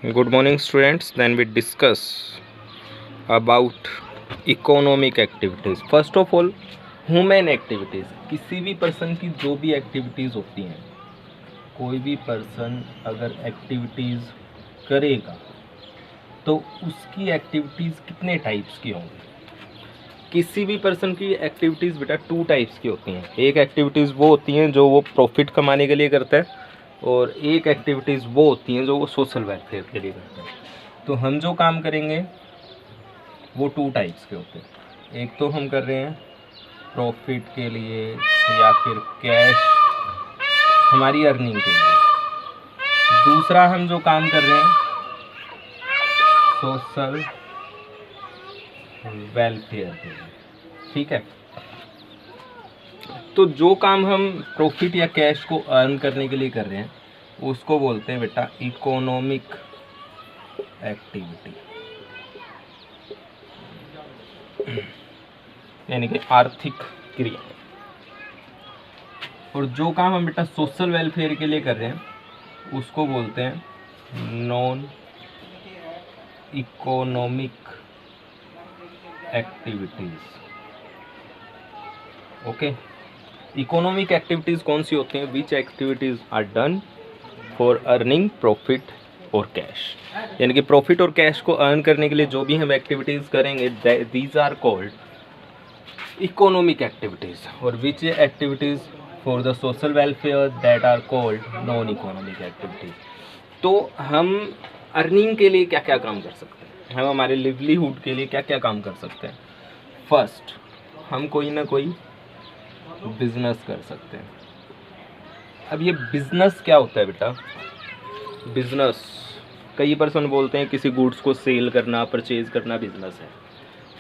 Good morning, students. Then we discuss about economic activities. First of all, human activities. किसी भी person की जो भी एक्टिविटीज़ होती हैं, कोई भी पर्सन अगर एक्टिविटीज़ करेगा तो उसकी एक्टिविटीज़ कितने टाइप्स की होंगी? किसी भी पर्सन की एक्टिविटीज़ बेटा 2 टाइप्स की होती हैं। एक एक्टिविटीज़ वो होती हैं जो वो प्रॉफिट कमाने के लिए करता है, और एक एक्टिविटीज़ वो होती हैं जो वो सोशल वेलफेयर के लिए करते हैं। तो हम जो काम करेंगे वो 2 टाइप्स के होते हैं। एक तो हम कर रहे हैं प्रॉफिट के लिए या फिर कैश हमारी अर्निंग के लिए। दूसरा हम जो काम कर रहे हैं सोशल वेलफेयर के लिए। ठीक है, तो जो काम हम प्रॉफिट या कैश को अर्न करने के लिए कर रहे हैं उसको बोलते हैं बेटा इकोनॉमिक एक्टिविटी, यानी कि आर्थिक क्रिया। और जो काम हम बेटा सोशल वेलफेयर के लिए कर रहे हैं उसको बोलते हैं non economic activities. Okay, economic activities कौन सी होती हैं? Which activities are done for earning profit और कैश, यानी कि प्रॉफिट और कैश को अर्न करने के लिए जो भी हम एक्टिविटीज़ करेंगे these are called economic activities. और which activities for the social welfare that are called non economic activities. तो हम अर्निंग के लिए क्या क्या काम कर सकते हैं, हम हमारे लिवलीहुड के लिए क्या क्या काम कर सकते हैं? फर्स्ट, हम कोई ना कोई बिजनेस कर सकते हैं। अब ये बिजनेस क्या होता है बेटा? बिजनेस, कई पर्सन बोलते हैं किसी गुड्स को सेल करना, परचेज करना बिजनेस है।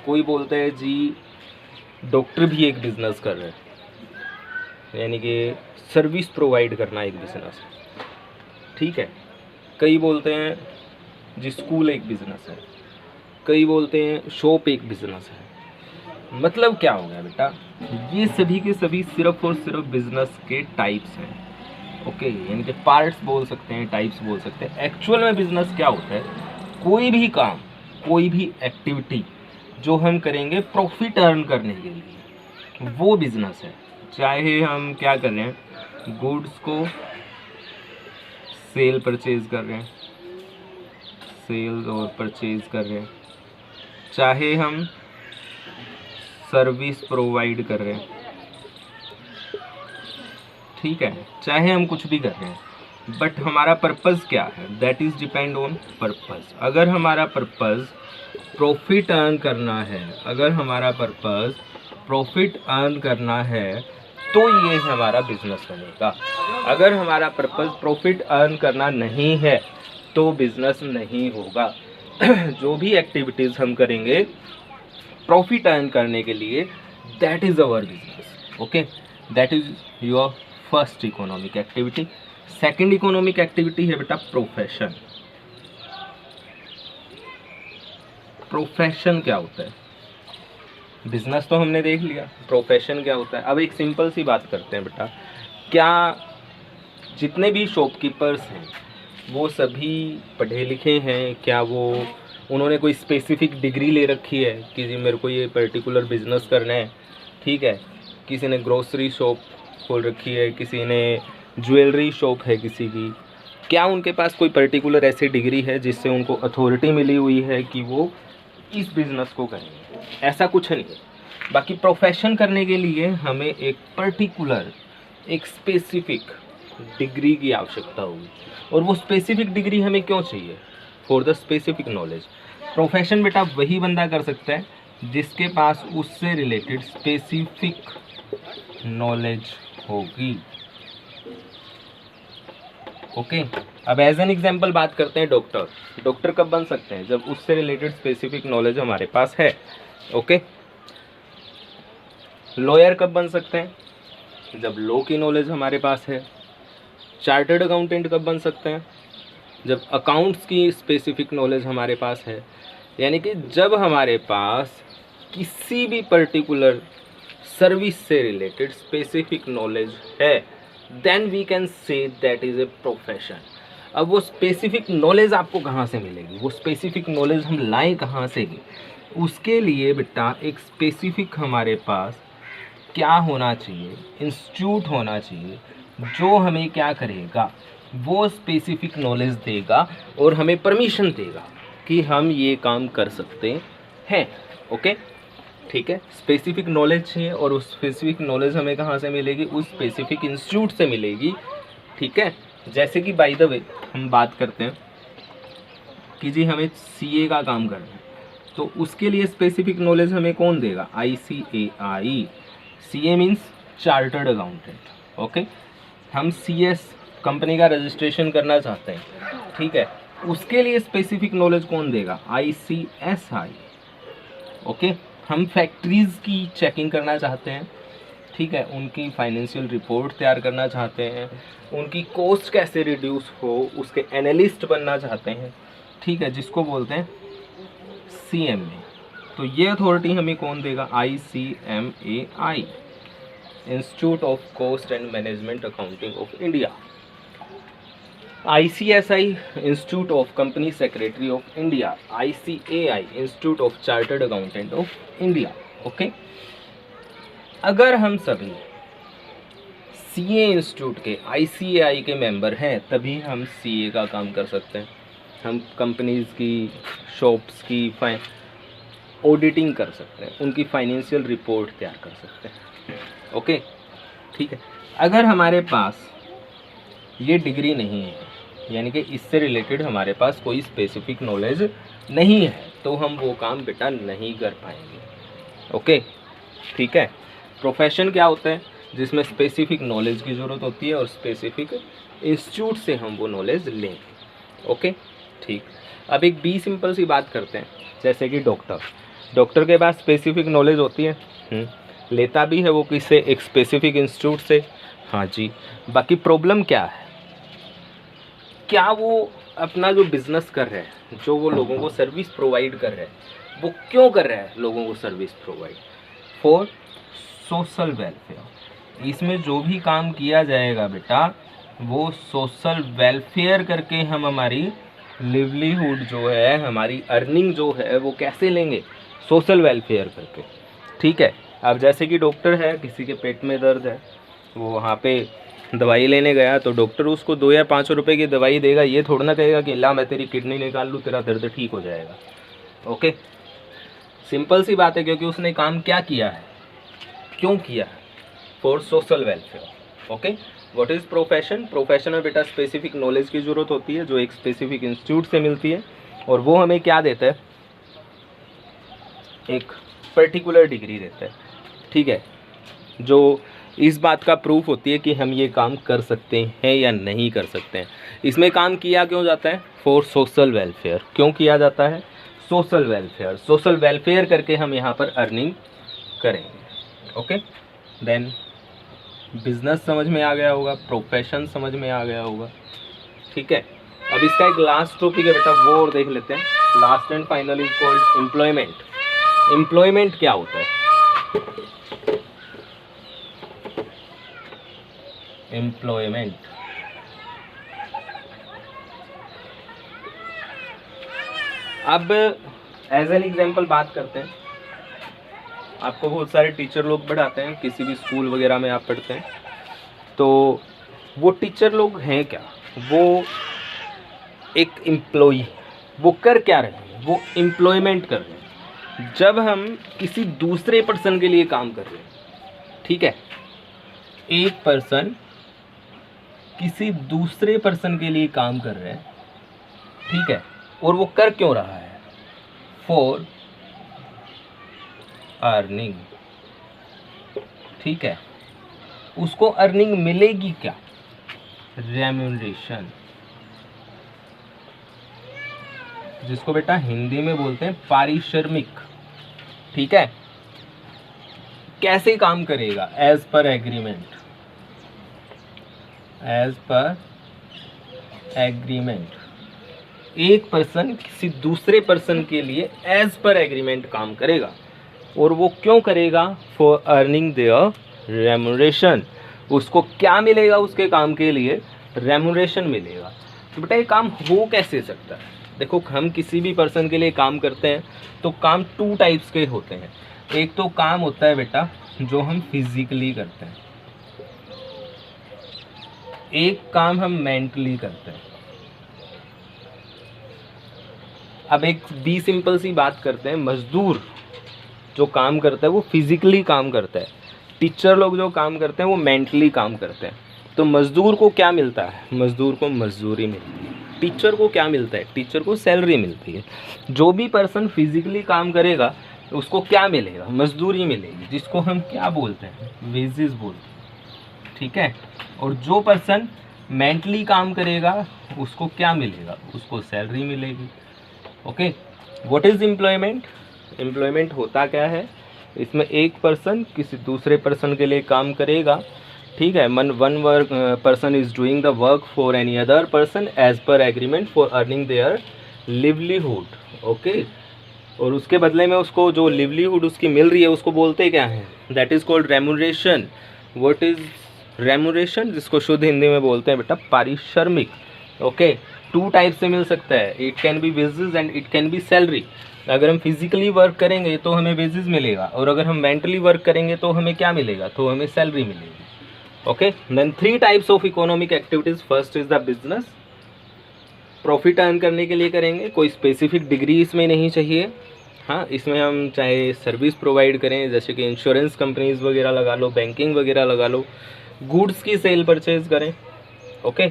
कोई बोलता है जी डॉक्टर भी एक बिजनेस कर रहे हैं, यानी कि सर्विस प्रोवाइड करना एक बिजनेस है। ठीक है, कई बोलते हैं जी स्कूल एक बिजनेस है, कई बोलते हैं शॉप एक बिजनेस है। मतलब क्या हो गया बेटा? ये सभी के सभी सिर्फ और सिर्फ बिजनेस के टाइप्स हैं। ओके, यानी कि पार्ट्स बोल सकते हैं, टाइप्स बोल सकते हैं। एक्चुअल में बिजनेस क्या होता है? कोई भी काम, कोई भी एक्टिविटी जो हम करेंगे प्रॉफिट अर्न करने के लिए, वो बिजनेस है। चाहे हम क्या कर रहे हैं, गुड्स को सेल परचेज कर रहे हैं, सेल्स और परचेज कर रहे हैं, चाहे हम सर्विस प्रोवाइड कर रहे हैं, ठीक है, चाहे हम कुछ भी कर रहे हैं, बट हमारा पर्पज़ क्या है? That is depend on purpose. अगर हमारा पर्पज़ प्रॉफिट अर्न करना है, अगर हमारा पर्पज़ प्रॉफिट अर्न करना है तो ये हमारा बिजनेस बनेगा। अगर हमारा पर्पज़ प्रॉफिट अर्न करना नहीं है तो बिजनेस नहीं होगा। जो भी एक्टिविटीज़ हम करेंगे प्रॉफिट अर्न करने के लिए, that is our business. Okay, that is your first economic activity. Second economic activity है बेटा प्रोफेशन। प्रोफेशन क्या होता है? बिजनेस तो हमने देख लिया, प्रोफेशन क्या होता है? अब एक सिंपल सी बात करते हैं बेटा, क्या जितने भी शॉपकीपर्स हैं वो सभी पढ़े लिखे हैं? क्या वो उन्होंने कोई स्पेसिफिक डिग्री ले रखी है कि जी मेरे को ये पर्टिकुलर बिजनेस करना है? ठीक है, किसी ने ग्रोसरी शॉप खोल रखी है, किसी ने ज्वेलरी शॉप है किसी की। क्या उनके पास कोई पर्टिकुलर ऐसी डिग्री है जिससे उनको अथॉरिटी मिली हुई है कि वो इस बिज़नेस को करेंगे? ऐसा कुछ नहीं है। बाकी प्रोफेशन करने के लिए हमें एक पर्टिकुलर, एक स्पेसिफिक डिग्री की आवश्यकता होगी। और वो स्पेसिफिक डिग्री हमें क्यों चाहिए? For the specific knowledge. Profession बेटा वही बंदा कर सकता है जिसके पास उससे रिलेटेड स्पेसिफिक नॉलेज होगी। ओके, अब एज एन एग्जाम्पल बात करते हैं डॉक्टर। डॉक्टर कब बन सकते हैं? जब उससे रिलेटेड स्पेसिफिक नॉलेज हमारे पास है। ओके, लॉयर कब बन सकते हैं? जब लॉ की नॉलेज हमारे पास है। चार्टर्ड अकाउंटेंट कब बन सकते हैं? जब अकाउंट्स की स्पेसिफिक नॉलेज हमारे पास है। यानी कि जब हमारे पास किसी भी पर्टिकुलर सर्विस से रिलेटेड स्पेसिफिक नॉलेज है, then we can say that is a profession. अब वो स्पेसिफिक नॉलेज आपको कहाँ से मिलेगी, वो स्पेसिफिक नॉलेज हम लाएं कहाँ से? उसके लिए बेटा एक स्पेसिफिक हमारे पास क्या होना चाहिए, इंस्टीट्यूट होना चाहिए जो हमें क्या करेगा, वो स्पेसिफिक नॉलेज देगा और हमें परमिशन देगा कि हम ये काम कर सकते हैं। ओके, ठीक है। स्पेसिफिक नॉलेज चाहिए और उस स्पेसिफिक नॉलेज हमें कहाँ से मिलेगी? उस स्पेसिफिक इंस्टीट्यूट से मिलेगी। ठीक है, जैसे कि बाय द वे हम बात करते हैं कि जी हमें सीए का काम करना है, तो उसके लिए स्पेसिफिक नॉलेज हमें कौन देगा? ICAI। CA means chartered accountant. Okay, हम CS कंपनी का रजिस्ट्रेशन करना चाहते हैं, ठीक है, उसके लिए स्पेसिफिक नॉलेज कौन देगा? ICSI। ओके, हम फैक्ट्रीज़ की चेकिंग करना चाहते हैं, ठीक है, उनकी फाइनेंशियल रिपोर्ट तैयार करना चाहते हैं, उनकी कॉस्ट कैसे रिड्यूस हो उसके एनालिस्ट बनना चाहते हैं, ठीक है, जिसको बोलते हैं CMA। तो ये अथॉरिटी हमें कौन देगा? ICMAI, institute of cost and management accounting of India. ICSI, institute of company secretary of India. ICAI, institute of chartered accountant of India. Okay, अगर हम सभी CA इंस्टीट्यूट के ICAI के मेंबर हैं तभी हम CA का काम कर सकते हैं। हम कंपनीज़ की, शॉप्स की ऑडिटिंग कर सकते हैं, उनकी फाइनेंशियल रिपोर्ट तैयार कर सकते हैं। ओके, ठीक है। अगर हमारे पास ये डिग्री नहीं है, यानी कि इससे रिलेटेड हमारे पास कोई स्पेसिफिक नॉलेज नहीं है, तो हम वो काम बेटा नहीं कर पाएंगे। ओके, ठीक है। प्रोफेशन क्या होता है? जिसमें स्पेसिफिक नॉलेज की ज़रूरत होती है और स्पेसिफिक इंस्टीट्यूट से हम वो नॉलेज लें। ओके, ठीक। अब एक बी सिंपल सी बात करते हैं, जैसे कि डॉक्टर के पास स्पेसिफिक नॉलेज होती है, लेता भी है वो किससे? एक स्पेसिफिक इंस्टीट्यूट से। हाँ जी। बाकी प्रॉब्लम क्या है? क्या वो अपना जो बिज़नेस कर रहे हैं, जो वो लोगों को सर्विस प्रोवाइड कर रहे हैं, वो क्यों कर रहे हैं लोगों को service provide? For social welfare. इसमें जो भी काम किया जाएगा बेटा वो सोशल वेलफेयर करके हम हमारी लिवलीहुड जो है, हमारी अर्निंग जो है वो कैसे लेंगे? सोशल वेलफेयर करके। ठीक है। अब जैसे कि डॉक्टर है, किसी के पेट में दर्द है, वो वहाँ पे दवाई लेने गया तो डॉक्टर उसको 2 या 5 रुपए की दवाई देगा, ये थोड़ा ना कहेगा कि ला मैं तेरी किडनी निकाल लूँ, तेरा दर्द ठीक हो जाएगा। ओके, सिंपल सी बात है, क्योंकि उसने काम क्या किया है, क्यों किया है? For social welfare. Okay, what is profession? Profession में बेटा स्पेसिफिक नॉलेज की ज़रूरत होती है जो एक स्पेसिफिक इंस्टीट्यूट से मिलती है, और वो हमें क्या देता है? एक पर्टिकुलर डिग्री देता है। ठीक है, जो इस बात का प्रूफ होती है कि हम ये काम कर सकते हैं या नहीं कर सकते हैं। इसमें काम किया क्यों जाता है? For social welfare. क्यों किया जाता है? Social welfare. सोशल वेलफेयर करके हम यहाँ पर अर्निंग करेंगे। ओके, देन बिजनेस समझ में आ गया होगा, प्रोफेशन समझ में आ गया होगा। ठीक है, अब इसका एक लास्ट टॉपिक है बेटा, वो और देख लेते हैं। Last and final is called employment. Employment क्या होता है? एम्प्लॉयमेंट अब एज एन एग्जांपल बात करते हैं। आपको बहुत सारे टीचर लोग पढ़ाते हैं, किसी भी स्कूल वगैरह में आप पढ़ते हैं, तो वो टीचर लोग हैं क्या? वो एक एम्प्लॉई, वो कर क्या रहे हैं? वो एम्प्लॉयमेंट कर रहे हैं। जब हम किसी दूसरे पर्सन के लिए काम कर रहे हैं, ठीक है, एक पर्सन किसी दूसरे पर्सन के लिए काम कर रहे हैं, ठीक है, और वो कर क्यों रहा है? For earning. ठीक है, उसको अर्निंग मिलेगी क्या? रेम्यूनरेशन, जिसको बेटा हिंदी में बोलते हैं पारिश्रमिक। ठीक है, कैसे काम करेगा? As per agreement. As per agreement. एक पर्सन किसी दूसरे पर्सन के लिए एज पर एग्रीमेंट काम करेगा, और वो क्यों करेगा? For earning there remuneration. उसको क्या मिलेगा? उसके काम के लिए रेम्यूनरेशन मिलेगा। तो बेटा ये काम हो कैसे सकता है? देखो, हम किसी भी पर्सन के लिए काम करते हैं तो काम 2 टाइप्स के होते हैं। एक तो काम होता है बेटा जो हम फिजिकली करते हैं, एक काम हम मेंटली करते हैं। अब एक बी सिंपल सी बात करते हैं, मजदूर जो काम करता है वो फिजिकली काम करता है, टीचर लोग जो काम करते हैं वो मेंटली काम करते हैं। तो मजदूर को क्या मिलता है? मजदूर को मजदूरी मिलती है। टीचर को क्या मिलता है? टीचर को सैलरी मिलती है। जो भी पर्सन फिजिकली काम करेगा उसको क्या मिलेगा? मजदूरी मिलेगी, जिसको हम क्या बोलते हैं? वेजेस बोलते हैं, ठीक है। और जो पर्सन मेंटली काम करेगा उसको क्या मिलेगा? उसको सैलरी मिलेगी। Okay, what is employment? Employment होता क्या है? इसमें एक पर्सन किसी दूसरे पर्सन के लिए काम करेगा, ठीक है। One work person is doing the work for any other person as per agreement for earning their livelihood. Okay, और उसके बदले में उसको जो लिवलीहुड उसकी मिल रही है उसको बोलते क्या हैं? That is called remuneration. What is remuneration? जिसको शुद्ध हिंदी में बोलते हैं बेटा पारिश्रमिक। ओके, 2 टाइप से मिल सकता है, it can be wages and it can be salary. अगर हम फिजिकली वर्क करेंगे तो हमें वेजेस मिलेगा, और अगर हम मेंटली वर्क करेंगे तो हमें क्या मिलेगा? तो हमें सैलरी मिलेगी। Okay, then 3 types of economic activities. First is the business, profit earn करने के लिए करेंगे, कोई स्पेसिफिक डिग्री इसमें नहीं चाहिए। हाँ, इसमें हम चाहे सर्विस प्रोवाइड करें, जैसे कि इंश्योरेंस कंपनीज वगैरह लगा लो, बैंकिंग वगैरह लगा लो, गुड्स की सेल परचेज करें। ओके,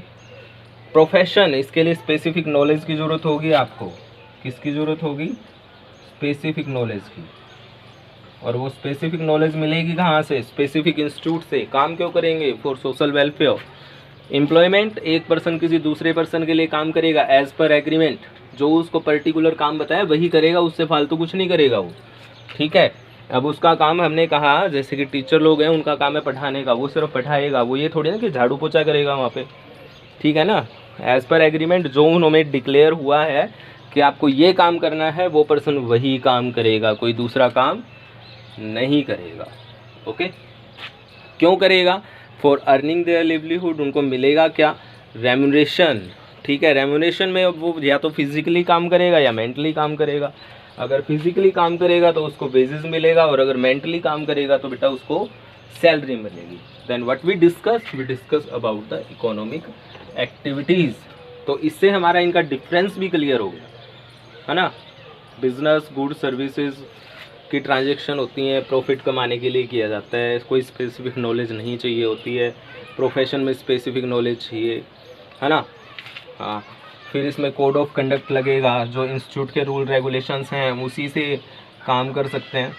प्रोफेशन, इसके लिए स्पेसिफिक नॉलेज की ज़रूरत होगी आपको। किसकी ज़रूरत होगी? स्पेसिफिक नॉलेज की। और वो स्पेसिफिक नॉलेज मिलेगी कहाँ से? स्पेसिफिक इंस्टीट्यूट से। काम क्यों करेंगे? For social welfare. एम्प्लॉयमेंट, एक पर्सन किसी दूसरे पर्सन के लिए काम करेगा एज पर एग्रीमेंट, जो उसको पर्टिकुलर काम बताया वही करेगा, उससे फालतू कुछ नहीं करेगा वो, ठीक है। अब उसका काम हमने कहा, जैसे कि टीचर लोग हैं उनका काम है पढ़ाने का, वो सिर्फ पढ़ाएगा, वो ये थोड़ी ना कि झाड़ू पोछा करेगा वहाँ पे, ठीक है ना। एज पर एग्रीमेंट जो उन्होंने डिक्लेयर हुआ है कि आपको ये काम करना है, वो पर्सन वही काम करेगा, कोई दूसरा काम नहीं करेगा। ओके, क्यों करेगा? फॉर अर्निंग देयर लिवलीहुड, उनको मिलेगा क्या? रेमुनरेशन, ठीक है। रेमुनरेशन में वो या तो फिजिकली काम करेगा या मेंटली काम करेगा। अगर फिजिकली काम करेगा तो उसको वेजेस मिलेगा, और अगर मेंटली काम करेगा तो बेटा उसको सैलरी मिलेगी। Then what we discuss about the economic activities. तो इससे हमारा इनका डिफरेंस भी क्लियर हो गया, है ना। बिजनेस, गुड्स, सर्विसेज की ट्रांजैक्शन होती हैं, प्रॉफिट कमाने के लिए किया जाता है, कोई स्पेसिफिक नॉलेज नहीं चाहिए होती है। प्रोफेशन में स्पेसिफिक नॉलेज चाहिए, है ना। हाँ, फिर इसमें कोड ऑफ कंडक्ट लगेगा, जो इंस्टीट्यूट के रूल रेगुलेशंस हैं उसी से काम कर सकते हैं,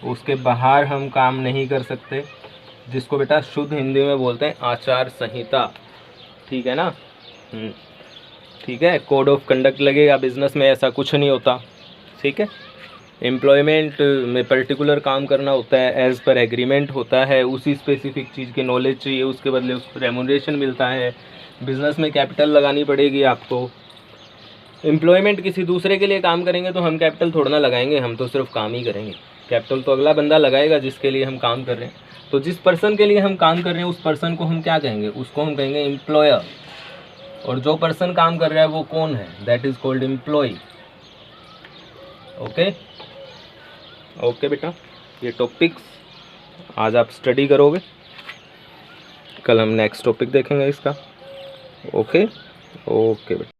उसके बाहर हम काम नहीं कर सकते, जिसको बेटा शुद्ध हिंदी में बोलते हैं आचार संहिता, ठीक है ना। ठीक है, कोड ऑफ कंडक्ट लगेगा। बिजनेस में ऐसा कुछ नहीं होता, ठीक है। एम्प्लॉयमेंट में पर्टिकुलर काम करना होता है, एज़ पर एग्रीमेंट होता है, उसी स्पेसिफिक चीज़ की नॉलेज चाहिए, उसके बदले उसको रेमुनरेशन मिलता है। बिजनेस में कैपिटल लगानी पड़ेगी आपको। एम्प्लॉयमेंट किसी दूसरे के लिए काम करेंगे तो हम कैपिटल थोड़ा ना लगाएंगे, हम तो सिर्फ काम ही करेंगे। कैपिटल तो अगला बंदा लगाएगा जिसके लिए हम काम कर रहे हैं। तो जिस पर्सन के लिए हम काम कर रहे हैं उस पर्सन को हम क्या कहेंगे? उसको हम कहेंगे एम्प्लॉयर। और जो पर्सन काम कर रहा है वो कौन है? That is called employ. Okay okay बेटा, ये टॉपिक्स आज आप स्टडी करोगे, कल हम नेक्स्ट टॉपिक देखेंगे इसका। ओके ओके बेटा।